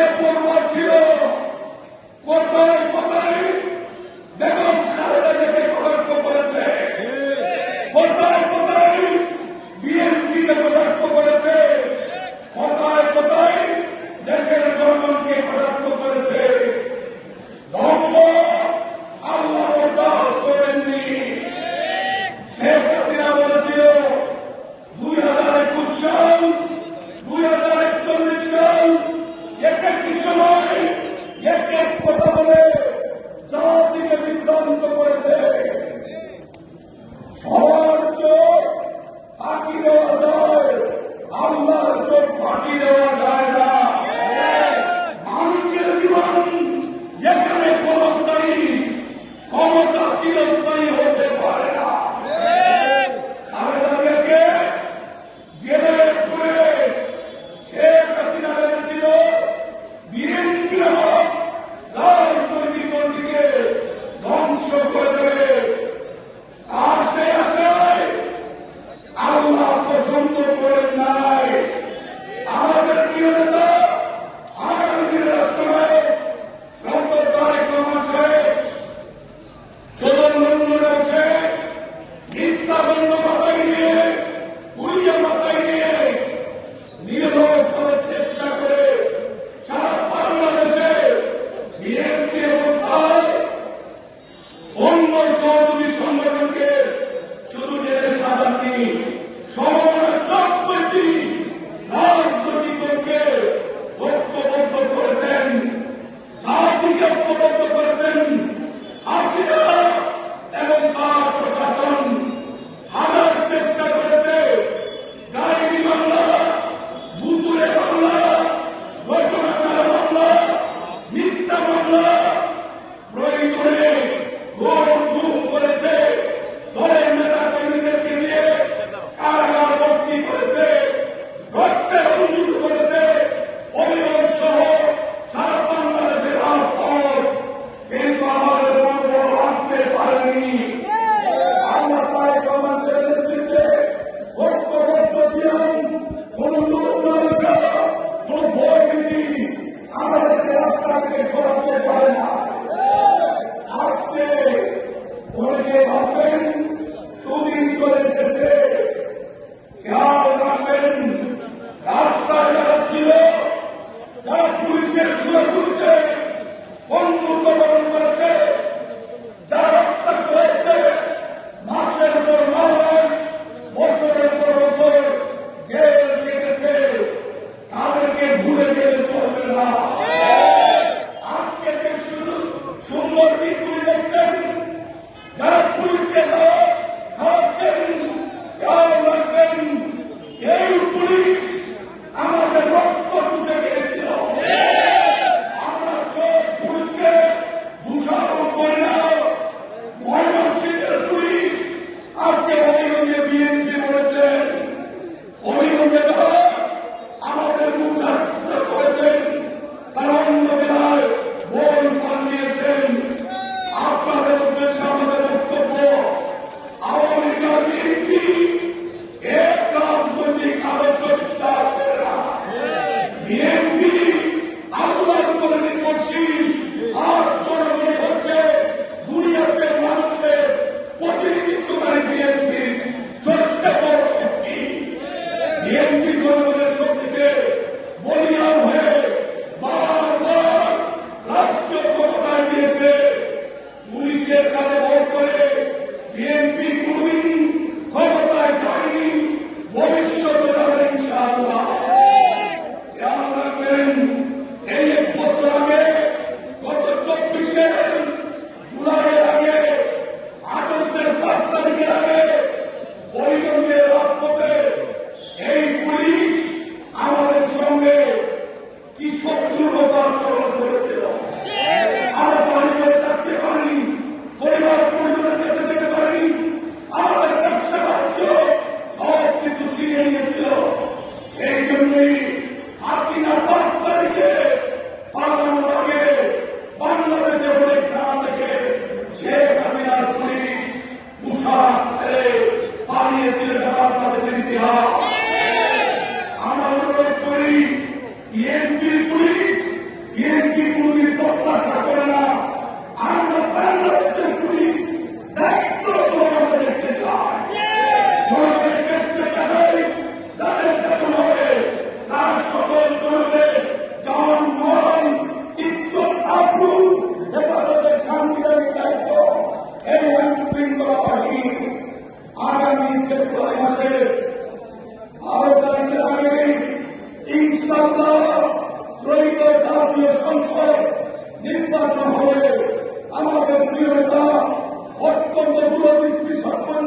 বেপরোয়া ছিল। কোথায় কোথায় বেগম খালেদা জিয়াকে কটাক্ষ করেছে, কোথায় কোথায় বিএনপিকে কটাক্ষ করেছে, কোথায় কোথায় দেশের জনগণকে কটাক্ষ করেছে। ধর্ম আল্লাহ বরদাস্ত করেননি। শেখ হাসিনা বলেছিল 2021 সাল 2041 সাল এক একই সময় এক এক কথা বলে জাতিকে বিভ্রান্ত করেছে। সবার চোখ ফাঁকি দেওয়া যায়, আল্লাহর চোখ ফাঁকি দেওয়া যায় না। মানুষের জীবন যেখানে ক্ষণস্থায়ী, ক্ষমতা চিরস্থায়ী হতে পারে না। খালেদা জিয়াকে জেলে পুরে শেখ হাসিনা ভেবেছিল বিএনপি নামক রাজনৈতিক দলটিকে ধ্বংস করে দেবে। আর সেই আশায় আল্লাহ পছন্দ করেন নাই। আমাদের প্রিয় নেতা আগামী দিনের রাষ্ট্রনায়ক শ্রদ্ধেয় তারেক রহমান সাহেব সদর লন্ডনে বসে মিথ্যা দণ্ড মাথায় নিয়ে, পুলিয়া মাথায় নিয়ে নির্দোষ করার চেষ্টা করে সারা বাংলাদেশে বিএনপি এবং তার অন্য সহযোগী সংগঠনকে শুধু জেলে সাজাননি, সমমনা সব কয়েকটি রাজনৈতিক দলকে ঐক্যবদ্ধ করেছেন, জাতিকে ঐক্যবদ্ধ করেছেন। হাসিনা এবং তার প্রশাসন হাজার চেষ্টা করেছে ডায়েরি মামলা, বুতুরে মামলা, ঘটনা ছাড়া মামলা, মিথ্যা মামলা, প্রয়োজনে গুম করেছে, দলের নেতা কর্মীদেরকে দিয়ে কারাগার ভর্তি করেছে, রক্তে রঞ্জিত করেছে, অবিলম্ব সহ সারা বাংলাদেশের রাজপথ। কিন্তু আমাদের মনোবল রাখতে পারেনি। আমরা তারেক রহমান সাহেবের নেতৃত্বে ঐক্যবদ্ধ ছিলাম। কোন লোকলালসা, কোন ভয়ভীতি আমাদেরকে রাস্তা থেকে সরাতে পারে না। আজকে অনেকে ভাবছেন সুদিন চলে এসেছে। খেয়াল রাখবেন, রাস্তায় যারা ছিল, যারা পুলিশের ছুড়ে বন্ধুত্ববরণ করেছে, যারা রক্তাক্ত হয়েছে, মাসের পর মাস, বছরের পর বছর জেল কেটেছে, তাদেরকে ভুলে গেলে চলবে না। আজকে যে সুন্দর দিনগুলি দেখছেন, যারা পুলিশকে খাওয়াচ্ছেন, খেয়াল রাখবেন এই পুলিশ আমাদের রক্ত চুষে গিয়েছিল। আমরা সব পুলিশকে দোষারোপ করি না। ময়মনসিংহের পুলিশ আজকে অভিযোগে বিএনপি বলেছেন, অভিযোগে যারা আমাদের মুখে করেছেন তারা অন্য জেলায় বই পাঠিয়েছেন। আপনাদের উদ্দেশ্যে আমাদের বক্তব্য, আওয়ামী লীগ আর বিএনপি এক রাজনৈতিক আদর্শ বিশ্বাস করে না। বিএনপি আল্লাহর উপরে নির্ভরশীল, আর জনগণই হচ্ছে দুনিয়াতে মানুষের প্রতিনিধিত্বকারী বিএনপি সবচেয়ে বড় শক্তি। বিএনপি জনগণের শক্তিকে বলিয়ান হয়ে বারবার রাষ্ট্রীয় ক্ষমতায় দিয়েছে। পুলিশের কাছে ভোট করে বিএনপি কোনদিন ক্ষমতায় যায়নি, ভবিষ্যতে যাবে ইনশাআল্লাহ। খেয়াল রাখবেন, এই 1 বছর আগে, গত 24শে জুলাইয়ের আগে, আগস্টের 5 তারিখের আগে হরিগঞ্জের রাজপথে এই পুলিশ আমাদের সঙ্গে কি শত্রুতা আচরণ করেছিল। আমরা বাড়ি করে থাকতে পারিনি, পরিবার পরিজনের কাছে যেতে পারিনি, আমাদের ব্যবসা বাণিজ্য সব কিছু ছিনিয়ে নিয়েছিল। সেই জন্যই হাসিনা 5 তারিখে পালানোর আগে বাংলাদেশের অনেক থানা থেকে শেখ হাসিনার পুলিশ পোশাক ছেড়ে পালিয়েছিল। বাংলাদেশের ইতিহাস। আমরা অনুরোধ করি বিএনপির পুলিশ প্রত্যাশা করে না। আমরা বাংলাদেশের পুলিশ দায়িত্ব তোমাকে দেখতে চাই। সরকারি ট্যাক্সের টাকায় যাদের বেতন হবে তার সকল জনগণের যান মান ইজ্জত আবরু হেফাজতের সাংবিধানিক দায়িত্ব এই আইন শৃঙ্খলা বাহিনী আগামী ফেব্রুয়ারি মাসে 12 তারিখের আগে ইনশাআল্লাহ ত্রয়োদশ জাতীয় সংসদ নির্বাচন হবে। আমাদের প্রিয় নেতা অত্যন্ত দূরদৃষ্টি সম্পন্ন